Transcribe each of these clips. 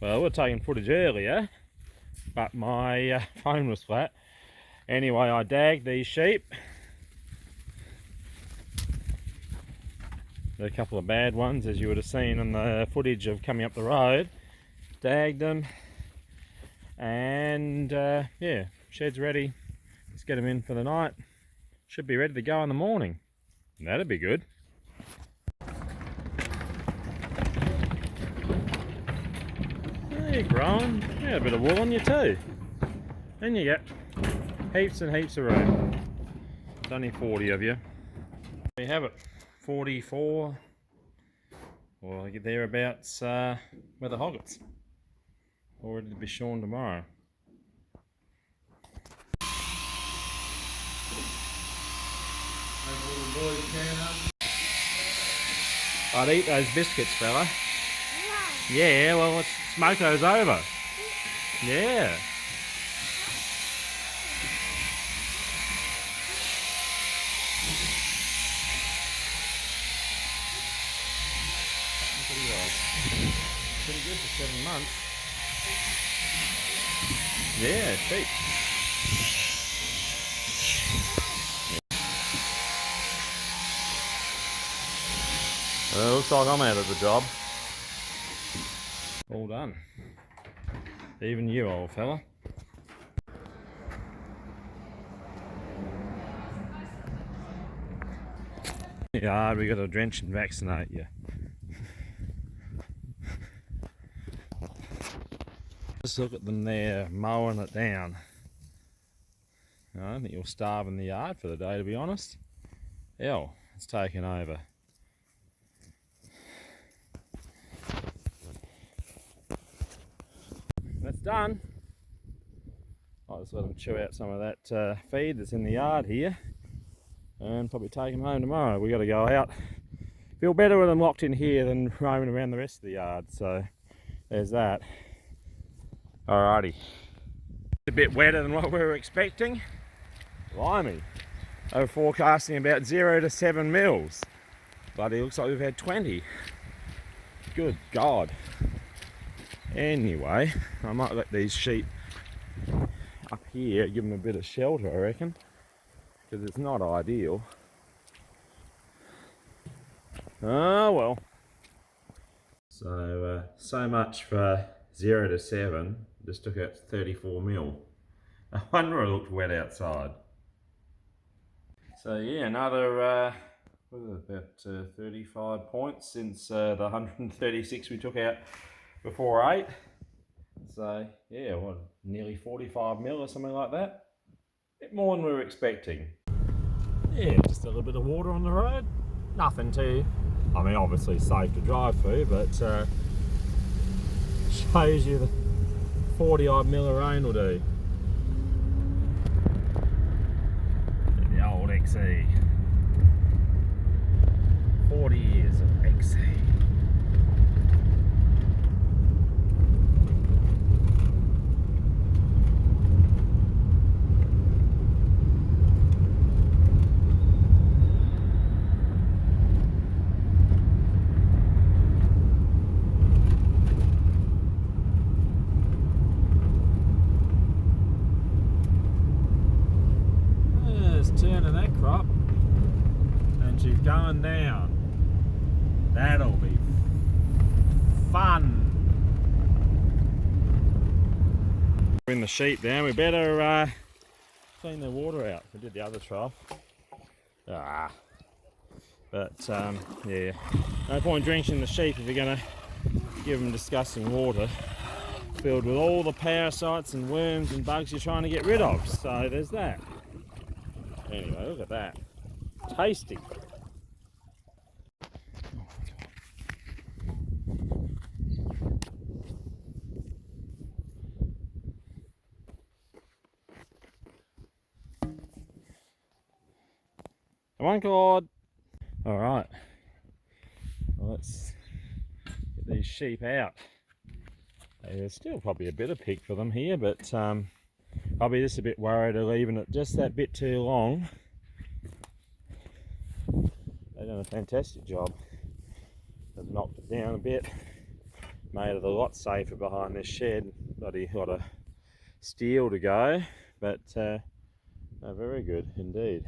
Well, we're taking footage earlier, but my phone was flat. Anyway, I dagged these sheep. There are a couple of bad ones, as you would have seen in the footage of coming up the road. Dagged them, and yeah, shed's ready. Let's get them in for the night. Should be ready to go in the morning. That'd be good. You're growing. You got a bit of wool on you too. And you get heaps and heaps of room. There's only 40 of you. There you have it. 44. Well, thereabouts with the hoggets. All ready to be shorn tomorrow. I'd eat those biscuits, fella. Yeah, well, let's smoke those over. Yeah. Pretty good for 7 months. Yeah, cheap. Well, looks like I'm out of the job. All done. Even you, old fella. Yeah, we got to drench and vaccinate you. Just look at them there, mowing it down. I don't think you'll starve in the yard for the day, to be honest. Hell, it's taken over. That's done. I'll just let them chew out some of that feed that's in the yard here, and probably take them home tomorrow. We got to go out. Feel better with them locked in here than roaming around the rest of the yard. So there's that. Alrighty. A bit wetter than what we were expecting. Blimey. They were forecasting about 0 to 7 mils. But it looks like we've had 20. Good God. Anyway, I might let these sheep up here, give them a bit of shelter, I reckon, because it's not ideal. Oh well. So much for 0 to 7. Just took out 34 mil. No wonder it looked wet outside. So yeah, another what was it, about 35 points since the 136 we took out before 8. So yeah, what, nearly 45 mil or something like that. A bit more than we were expecting. Yeah, just a little bit of water on the road. Nothing too, I mean, obviously safe to drive through, but shows you the 40 odd mil of rain will do. The old XE. 40 years of XE. Turning that crop, and she's going down. That'll be fun. Bring the sheep down. We better clean the water out. We did the other trough. But yeah, no point drenching the sheep if you're going to give them disgusting water filled with all the parasites and worms and bugs you're trying to get rid of. So there's that. Anyway, look at that. Tasty. Come on, Claude. Alright. Well, let's get these sheep out. There's still probably a bit of pig for them here, but I'll be just a bit worried of leaving it just that bit too long. They've done a fantastic job. They've knocked it down a bit. made it a lot safer behind this shed. Bloody lot of steel to go, but no, very good indeed.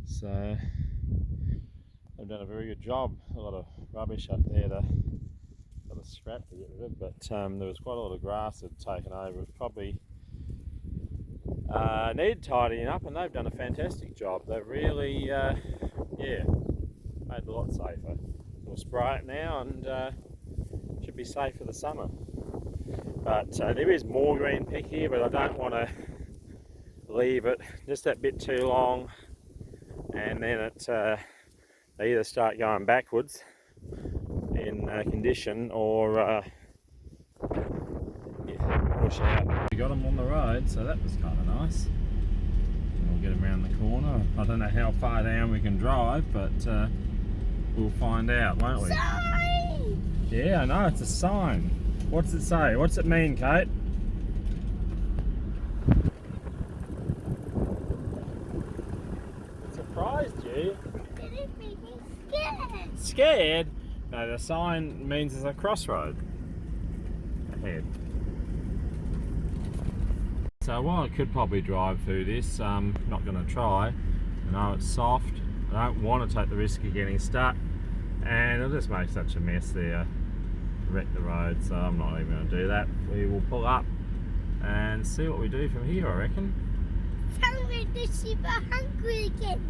So they've done a very good job. A lot of rubbish up there to got a scrap to get rid of, but there was quite a lot of grass that had taken over. It probably needed tidying up, and they've done a fantastic job. They've really yeah, made it a lot safer. We'll spray it now and should be safe for the summer. But there is more green pick here, but I don't want to leave it just that bit too long, and then it they either start going backwards in condition or yeah, push out. We got them on the road, so that was kind of nice. And we'll get them around the corner. I don't know how far down we can drive, but we'll find out, won't we? Sign! Yeah, I know, it's a sign. What's it say? What's it mean, Kate? It surprised you? It made me scared. Scared? No, the sign means there's a crossroad ahead. So while I could probably drive through this, I'm not going to try. I know it's soft. I don't want to take the risk of getting stuck, and it'll just make such a mess there, wreck the road, so I'm not even going to do that. We will pull up and see what we do from here, I reckon. Sounds like the sheep are hungry again.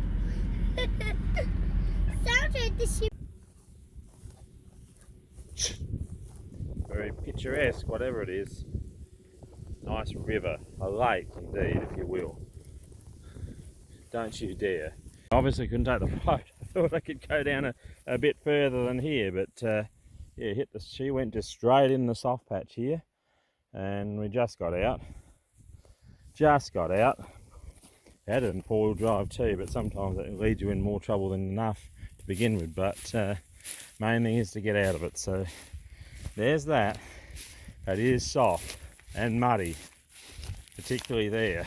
Sounds like the sheep. Very picturesque, whatever it is. Nice river, a lake indeed, if you will. Don't you dare. Obviously couldn't take the road. I thought I could go down a bit further than here, but yeah, she went just straight in the soft patch here, and we just got out. Had it in four-wheel drive too, but sometimes it leads you in more trouble than enough to begin with, but main thing is to get out of it. So there's that. It is soft and muddy, particularly there.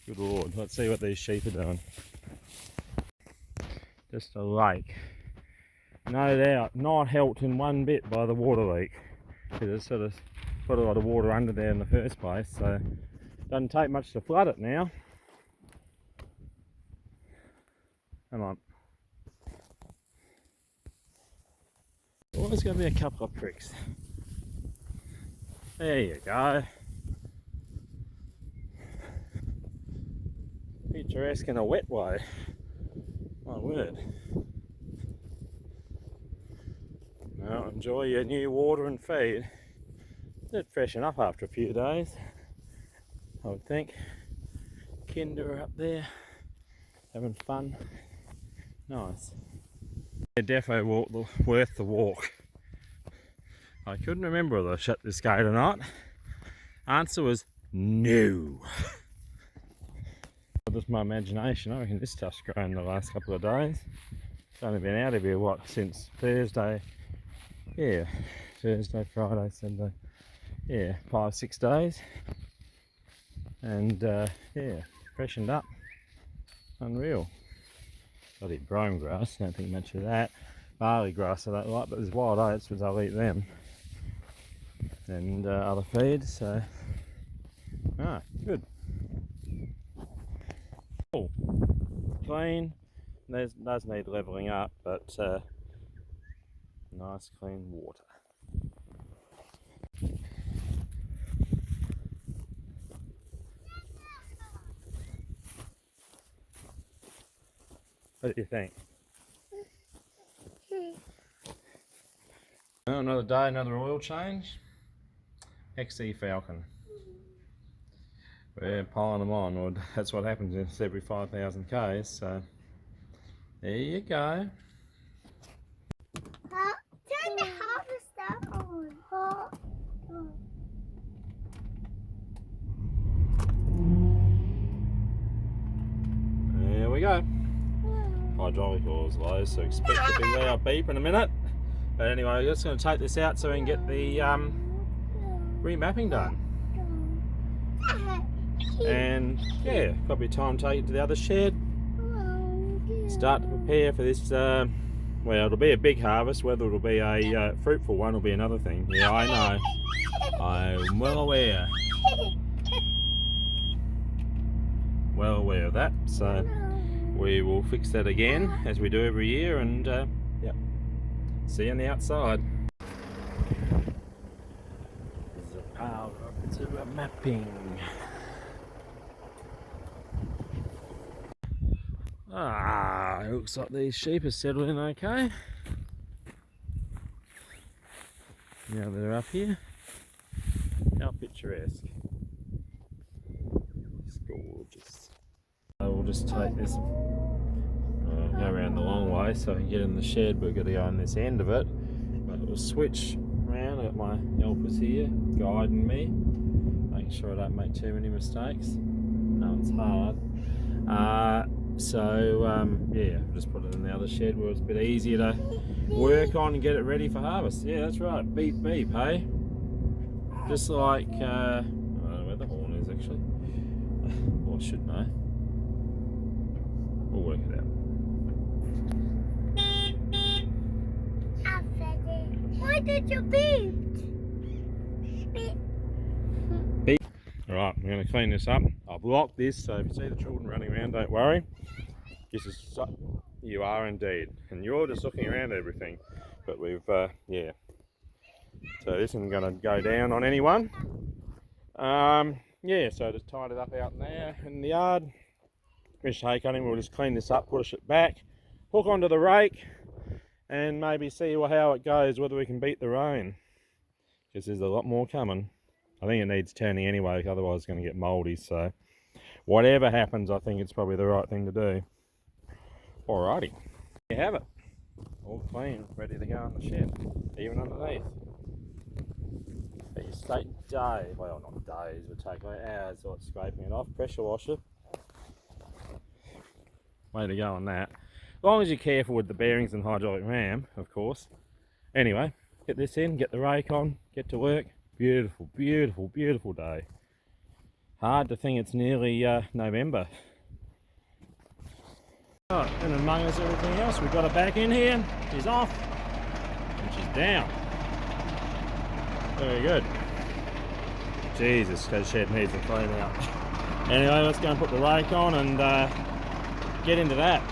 Good Lord, let's see what these sheep are doing. Just a lake. No doubt, not helped in one bit by the water leak, because it's sort of put a lot of water under there in the first place, so it doesn't take much to flood it now. Come on. Always going to be a couple of pricks. There you go. Picturesque in a wet way. My word. Well, enjoy your new water and feed. It'd freshen up after a few days, I would think. Kinder are up there, having fun. Nice. Yeah, defo worth the walk. I couldn't remember whether I shut this gate or not. Answer was no. Just my imagination. I reckon this stuff's grown the last couple of days. It's only been out of here, what, since Thursday? Yeah, Thursday, Friday, Saturday. Yeah, 5-6 days. And yeah, freshened up. Unreal. Bloody brome grass, don't think much of that. Barley grass I don't like, but there's wild oats, which I'll eat them. And other feed, so good. Cool. Clean. Does need levelling up, but nice clean water. What do you think? Well, another day, another oil change. XE Falcon. We're piling them on, or that's what happens. It's every 5,000 Ks, so there you go. Turn the harvester on. There we go. Hydraulic oil's low, so expect a big loud beep in a minute. But anyway, I'm just going to take this out so we can get the remapping done. And yeah, probably time to take it to the other shed. Start to prepare for this Well, it'll be a big harvest. Whether it'll be a fruitful one will be another thing. Yeah, I know. I'm well aware. Well aware of that. So we will fix that again as we do every year, and yep. See you on the outside. There's the power up to a mapping. It looks like these sheep are settled in okay. Now they're up here. How picturesque. It's gorgeous. I will just take this, go around the long way so I can get in the shed. We've got to go on this end of it. But we'll switch around. I've got my helpers here guiding me, making sure I don't make too many mistakes. No, it's hard. Yeah, just put it in the other shed where it's a bit easier to work on and get it ready for harvest. Yeah, that's right. Beep beep, hey? Just like, I don't know where the horn is actually. Well, I should know. We'll work it out. Why did you beep? Beep. Alright, I'm going to clean this up. I've locked this, so if you see the children running around, don't worry. This is you are indeed, and you're just looking around at everything. But we've yeah. So this isn't going to go down on anyone. Yeah, so just tied it up out in there in the yard. Finished hay cutting. We'll just clean this up, push it back, hook onto the rake, and maybe see how it goes. Whether we can beat the rain, because there's a lot more coming. I think it needs turning anyway, otherwise it's going to get mouldy. So whatever happens, I think it's probably the right thing to do. Alrighty, there you have it. All clean, ready to go in the shed, even underneath. These take days, well not days, but take like hours like scraping it off. Pressure washer. Way to go on that. As long as you're careful with the bearings and hydraulic ram, of course. Anyway, get this in, get the rake on, get to work. Beautiful, beautiful, beautiful day. Hard to think it's nearly November. Right, and among us everything else, we've got her back in here. She's off, and she's down. Very good. Jesus, that shed needs a clean out. Anyway, let's go and put the rake on and get into that.